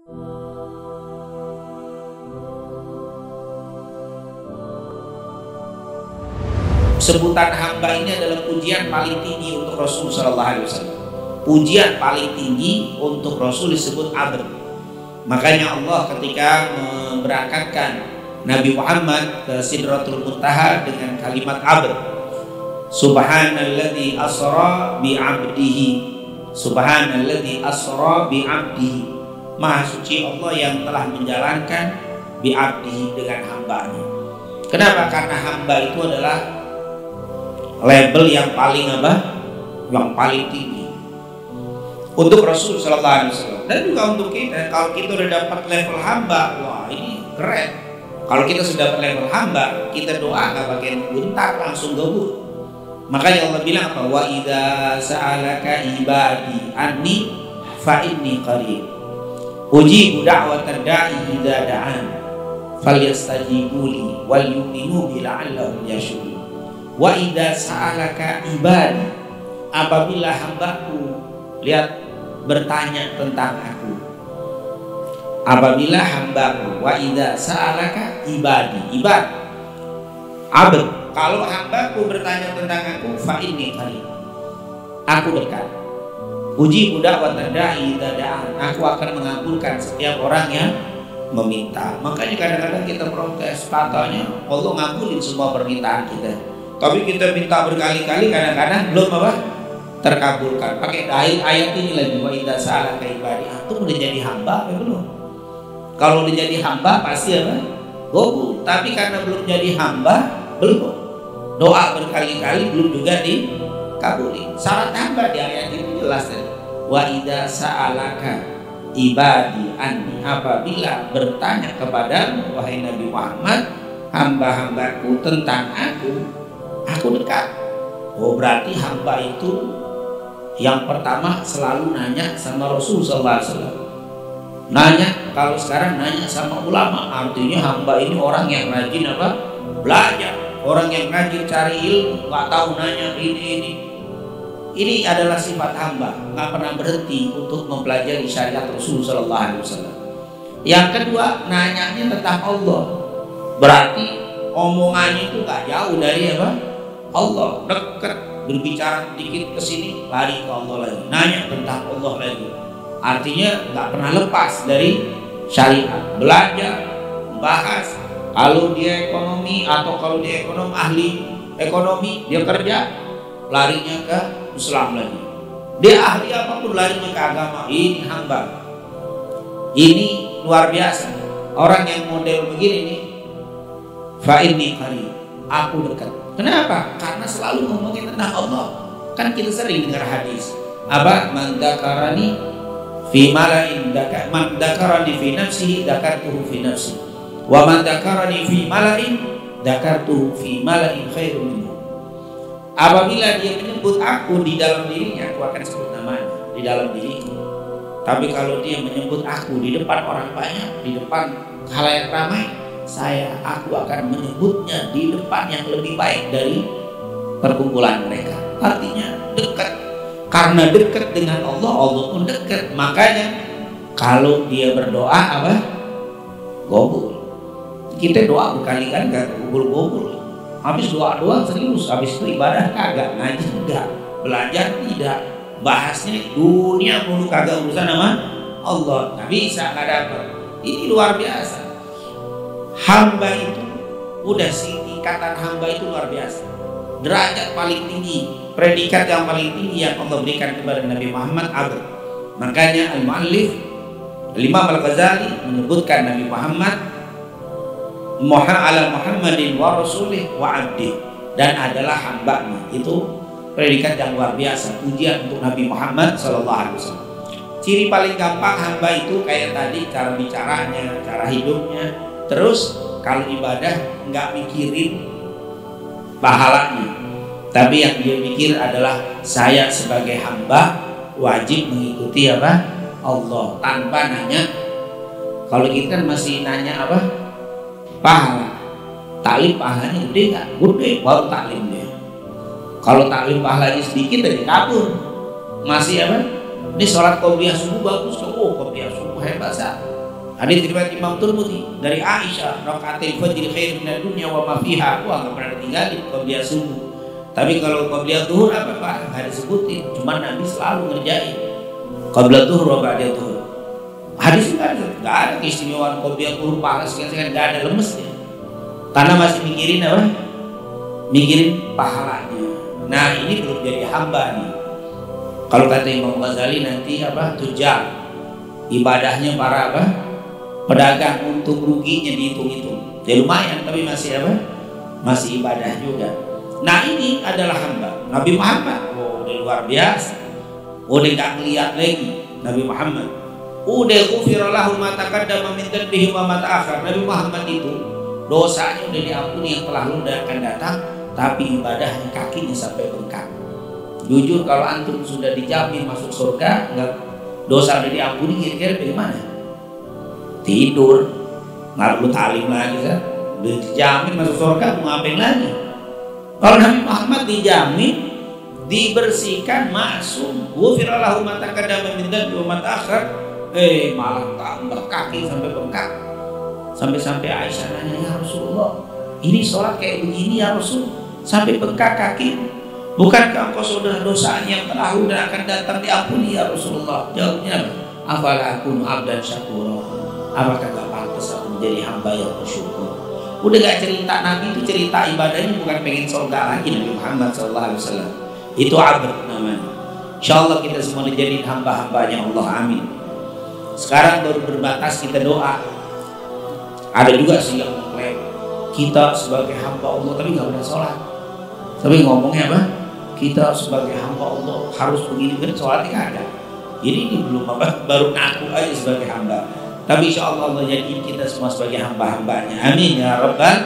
Sebutan hamba ini adalah pujian paling tinggi untuk Rasul Sallallahu Alaihi Wasallam. Pujian paling tinggi untuk Rasul disebut abd. Makanya Allah ketika memberangkatkan Nabi Muhammad ke Sidratul Muntaha dengan kalimat abd, Subhanalladzi asra bi 'abdihi, Subhanalladzi asra bi 'abdihi. Maha suci Allah yang telah menjalankan bi 'abdihi dengan hambanya. Kenapa? Karena hamba itu adalah label yang paling yang paling tinggi untuk Rasul Sallallahu Alaihi Wasallam, dan juga untuk kita. Kalau kita udah dapat level hamba, wah ini keren. Kalau kita sudah dapat level hamba, kita doa nggak pakai bentar, langsung gabut. Makanya Allah bilang apa? Wa idza sa'alaka ibadi anni fa inni qarib ujibu da'watad da'i idza da'an falyastajibu li wal yu'minu bi la'allahum yashkurun. Wa idza sa'alaka ibadi, apabila hambaku, lihat, bertanya tentang aku. Apabila hambaku, wa idza sa'alaka ibadi, ibad, abd, kalau hambaku bertanya tentang aku, fa inni qarib, aku dekat. Uji budak wa tadai dadaan, aku akan mengabulkan setiap orang yang meminta. Makanya kadang-kadang kita protes, katanya Allah ngabulin semua permintaan kita. Tapi kita minta berkali-kali, kadang-kadang belum terkabulkan. Pakai ayat ini lagi, wa idza sa'alaka ibadi, antum udah jadi hamba apa belum? Kalau udah jadi hamba pasti gobul. Tapi karena belum jadi hamba, belum. Doa berkali-kali belum juga dikabuli. Syarat hamba di ayat ini jelas tadi. Wa idza sa'alaka ibadi anni, apabila bertanya kepadamu wahai Nabi Muhammad, hamba-hambaku tentang aku dekat. Oh, berarti hamba itu yang pertama selalu nanya sama Rasul Sallallahu Alaihi Wasallam. Nanya, kalau sekarang nanya sama ulama, artinya hamba ini orang yang rajin belajar, orang yang rajin cari ilmu, nggak tahu nanya ini. Ini adalah sifat hamba, nggak pernah berhenti untuk mempelajari syariat Rasul Sallallahu Alaihi Wasallam. Yang kedua, nanyanya tentang Allah, berarti omongannya itu nggak jauh dari Allah, dekat, berbicara dikit ke sini lari ke Allah lagi, nanya tentang Allah lagi. Artinya nggak pernah lepas dari syariat, belajar, bahas. Kalau dia ekonomi atau kalau dia ahli ekonomi, dia kerja, larinya ke Islam lagi. Dia ahli apapun, larinya ke agama. Ini hamba. Ini luar biasa. Orang yang model begini nih, fa inni qarib, aku dekat. Kenapa? Karena selalu ngomongin tentang Allah. Kan kita sering dengar hadis, man dzakarani fi mala'in, man dzakarani fi nafsihi dzakartuhu fi nafsi, wa man dzakarani fi mala'in dzakartuhu fi mala'in khairun minhu. Apabila dia menyebut aku di dalam dirinya, aku akan sebut namanya di dalam diriku. Tapi kalau dia menyebut aku di depan orang banyak, di depan khalayak ramai, aku akan menyebutnya di depan yang lebih baik dari perkumpulan mereka. Artinya dekat. Karena dekat dengan Allah, Allah pun dekat. Makanya kalau dia berdoa gobul. Kita doa berkali-kali gak gobul-gobul. Habis doa serius, habis itu ibadah kagak, ngaji enggak, belajar tidak, bahasnya dunia mulu, kagak urusan sama Allah. Nggak bisa, nggak dapat. Ini luar biasa. Hamba itu udah sih, tingkatan hamba itu luar biasa. Derajat paling tinggi, predikat yang paling tinggi yang Allah berikan kepada Nabi Muhammad abd. Makanya al-muallif Imam Al-Ghazali menyebutkan Nabi Muhammad ala Muhammadin wa rasulih wa abdi, dan adalah hambanya. Itu predikat yang luar biasa, pujian untuk Nabi Muhammad Sallallahu Alaihi Wasallam. Ciri paling gampang hamba itu kayak tadi, cara bicaranya, cara hidupnya. Terus kalau ibadah nggak mikirin pahalanya, tapi yang dia pikir adalah saya sebagai hamba wajib mengikuti Allah, tanpa nanya. Kalau kita kan masih nanya pahala. Taklim pahalanya gede nggak? Gede, baru taklim dia. Kalau taklim pahalanya sedikit dari kabur. Masih ini sholat qobliyah subuh bagus, qobliyah subuh hebat. Hadis riwayat Imam Tirmidzi dari Aisyah, rakaatil fajr khair minad dunya wa ma fiha. Wah, enggak pernah tinggalin qabliyah subuh. Tapi kalau qabliyah zuhur apa Pak? Enggak disebutin. Cuma Nabi selalu ngerjain qabliyah zuhur wa ba'da zuhur. Hadis enggak ada keistimewaan qabliyah zuhur pahala sekian-sekian, enggak ada, lemes ya. Karena masih mikirin apa? Mikirin pahalanya. Nah, ini belum jadi hamba nih. Kalau kata Imam Ghazali nanti apa? Tujar. Ibadahnya para apa? Pedagang, untung ruginya dihitung-hitung. Ya lumayan, tapi masih apa? Masih ibadah juga. Nah, ini adalah hamba Nabi Muhammad. Oh, udah luar biasa. Udah gak ngeliat lagi Nabi Muhammad. Udah ghufira lahu ma taqaddama min dhanbihi wa ma ta'akhkhar. Nabi Muhammad itu dosanya udah diampuni yang telah lalu dan akan datang, tapi ibadahnya kakinya sampai bengkak. Jujur kalau antum sudah dijamin masuk surga, enggak dosa udah diampuni, kira-kira bagaimana? Tidur, nggak perlu talim lagi kan? Udah dijamin masuk surga, mau ngapain lagi? Kalau Nabi Muhammad dijamin dibersihkan, masuk, ghufira lahu ma taqaddama min dhanbihi wa ma ta'akhkhar, malah tambah kaki sampai bengkak. Sampai-sampai Aisyah nanya, ya Rasulullah, ini sholat kayak begini ya Rasul, sampai bengkak kaki. Bukankah engkau sudah dosanya yang telah dan akan datang diampuni ya Rasulullah? Jawabnya, afala akunu abdan syakura. Apakah gak pantas aku menjadi hamba yang bersyukur? Udah gak cerita Nabi itu, cerita ibadahnya bukan pengen surga lagi. Nabi Muhammad SAW itu abd namanya. InsyaAllah kita semua dijadiin hamba-hambanya Allah, amin. Sekarang baru berbatas kita doa. Ada juga sih yang mengklaim kita sebagai hamba Allah tapi gak pernah sholat. Tapi ngomongnya apa? Kita sebagai hamba Allah harus begini-begini, sholatnya gak ada. Jadi ini belum apa, baru ngaku aja sebagai hamba. Tapi insya Allah Allah jadiin kita semua sebagai hamba-hambanya. Amin ya Rabbal